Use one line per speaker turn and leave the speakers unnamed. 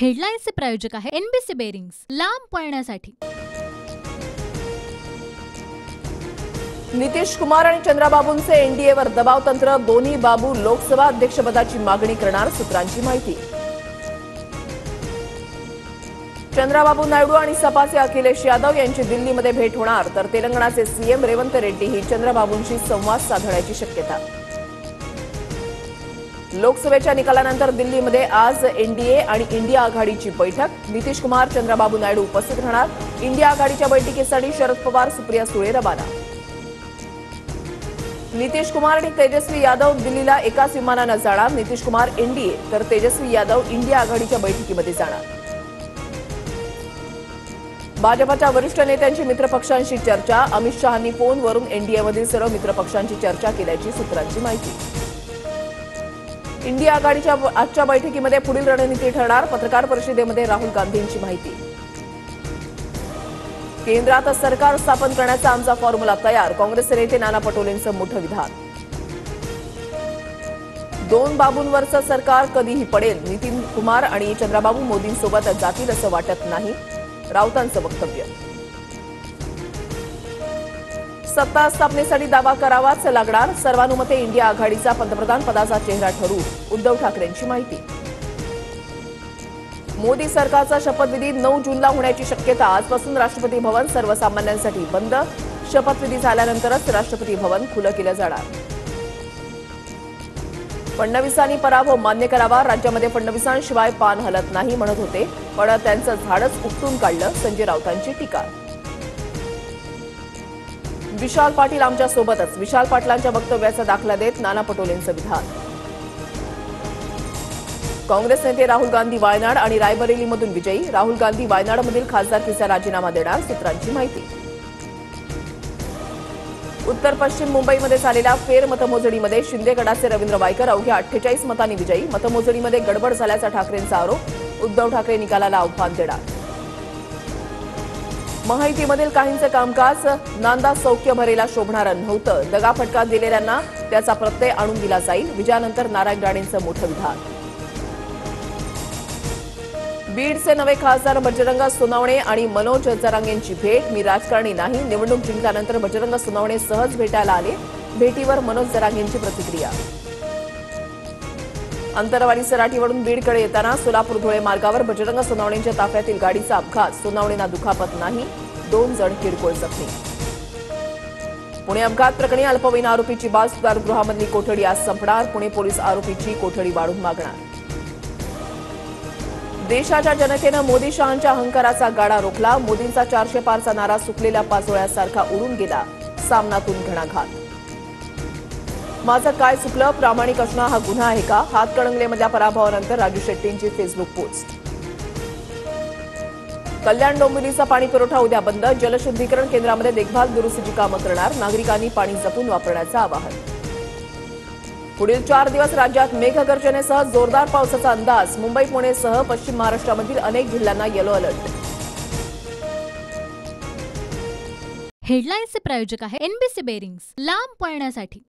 हेडलाईन्सचे प्रायोजक आहे NBC bearings, लांब पळण्यासाठी।
नितीश कुमार आणि चंद्राबाबूंचे एनडीएवर दबाव तंत्र, दोन्ही बाबू लोकसभा अध्यक्षपदाची मागणी करणार, सूत्रांची माहिती। चंद्राबाबू नायडू आणि सपाचे अखिलेश यादव यांची दिल्लीमध्ये भेट होणार, तर तेलंगणाचे सीएम रेवंत रेड्डीही चंद्राबाबूंशी संवाद साधण्याची शक्यता। लोकसभेच्या निकालानंतर दिल्लीमध्ये आज एनडीए आणि इंडिया आघाडीची बैठक, नितीश कुमार, चंद्राबाबू नायडू उपस्थित राहणार। इंडिया आघाडीच्या बैठकीसाठी शरद पवार, सुप्रिया सुळे रवाना। नितीश कुमार आणि तेजस्वी यादव दिल्लीला एकाच विमानानं जाणार, नितीश कुमार एनडीए तर तेजस्वी यादव इंडिया आघाडीच्या बैठकीमध्ये जाणार। भाजपच्या वरिष्ठ नेत्यांची मित्रपक्षांशी चर्चा, अमित शहांनी फोनवरून एनडीएमधील सर्व मित्रपक्षांची चर्चा केल्याची सूत्रांची माहिती। इंडिया आघाडीच्या आजच्या बैठकीमध्ये पुढील रणनीती ठरणार, पत्रकार परिषदेमध्ये राहुल गांधींची माहिती। केंद्रात सरकार स्थापन करण्याचा आमचा फॉर्म्युला तयार, काँग्रेसचे नेते नाना पटोलेंचं मोठं विधान। दोन बाबूंवरचं सरकार कधीही पडेल, नितीन कुमार आणि चंद्राबाबू मोदींसोबत जातील असं वाटत नाही, राऊतांचं वक्तव्य। सत्ता स्थापनेसाठी दावा करावाच लागणार, सर्वानुमते इंडिया आघाडीचा पंतप्रधान पदाचा चेहरा ठरू, उद्धव ठाकरेंची माहिती। मोदी सरकारचा शपथविधी 9 जूनला होण्याची शक्यता, आजपासून राष्ट्रपती भवन सर्वसामान्यांसाठी बंद, शपथविधी झाल्यानंतरच राष्ट्रपती भवन खुलं केलं जाणार। फडणवीसांनी पराभव मान्य करावा, राज्यामध्ये फडणवीसांशिवाय पान हलत नाही म्हणत होते, पण त्यांचं झाडच उपटून काढलं, संजय राऊतांची टीका। विशाल पाटील आमच्या सोबतच, विशाल पाटलांच्या वक्तव्याचा दाखला देत नाना पटोलेंचं विधान। काँग्रेस नेते राहुल गांधी वायनाड आणि रायबरेलीमधून विजयी, राहुल गांधी वायनाडमधील खासदारकीचा राजीनामा देणार, सूत्रांची माहिती। उत्तर पश्चिम मुंबईमध्ये झालेल्या फेरमतमोजणीमध्ये शिंदे गटाचे रवींद्र वायकर अवघ्या 48 मतांनी विजयी, मतमोजणीमध्ये गडबड झाल्याचा ठाकरेंचा आरोप, उद्धव ठाकरे निकालाला आव्हान देणार। माहितीमधील काहींचं कामकाज नांदा सौख्य भरेला शोभणारं नव्हतं, दगाफटका दिलेल्यांना त्याचा प्रत्यय आणून दिला जाईल, विजयानंतर नारायण राणेंचं मोठं विधान। बीडचे नवे खासदार बजरंग सोनवणे आणि मनोज जरांगेंची भेट, मी राजकारणी नाही, निवडणूक जिंकल्यानंतर बजरंग सोनवणे सहज भेटायला आले, भेटीवर मनोज जरांगेंची प्रतिक्रिया। अंतरवाली सराटीवरून बीडकडे येताना सोलापूर धुळे मार्गावर बजरंग सोनवणेंच्या ताफ्यातील गाडीचा अपघात, सोनवणेंना दुखापत नाही, 2 जण किरकोळ जखमी। पुणे अपघात प्रकरणी अल्पवयीन आरोपीची बाल सुधारगृहामधली कोठडी आज संपणार, पुणे पोलीस आरोपीची कोठडी वाढवून मागणार। देशाच्या जनतेनं मोदी शहांच्या अहंकाराचा गाडा रोखला, मोदींचा 400 पारचा नारा सुकलेल्या पाचोळ्यासारखा उडून गेला, सामनातून घणाघात। माझं काय चुकलं, प्रामाणिक असणं हा गुन्हा आहे का, हातकणंगलेमधल्या पराभवानंतर राजू शेट्टींची फेसबुक पोस्ट। कल्याण डोंबिवलीचा पाणी पुरवठा उद्या बंद, जलशुद्धीकरण केंद्रामध्ये देखभाल दुरुस्तीची कामं करणार, नागरिकांनी पाणी जपून वापरण्याचं आवाहन। पुढील 4 दिवस राज्यात मेघगर्जनेसह जोरदार पावसाचा अंदाज, मुंबई पुणेसह पश्चिम महाराष्ट्रामधील अनेक जिल्ह्यांना येलो अलर्ट।
हेडलाईन्सचे प्रायोजक आहे एनबीसी बेरिंग्स, लांब पळण्यासाठी।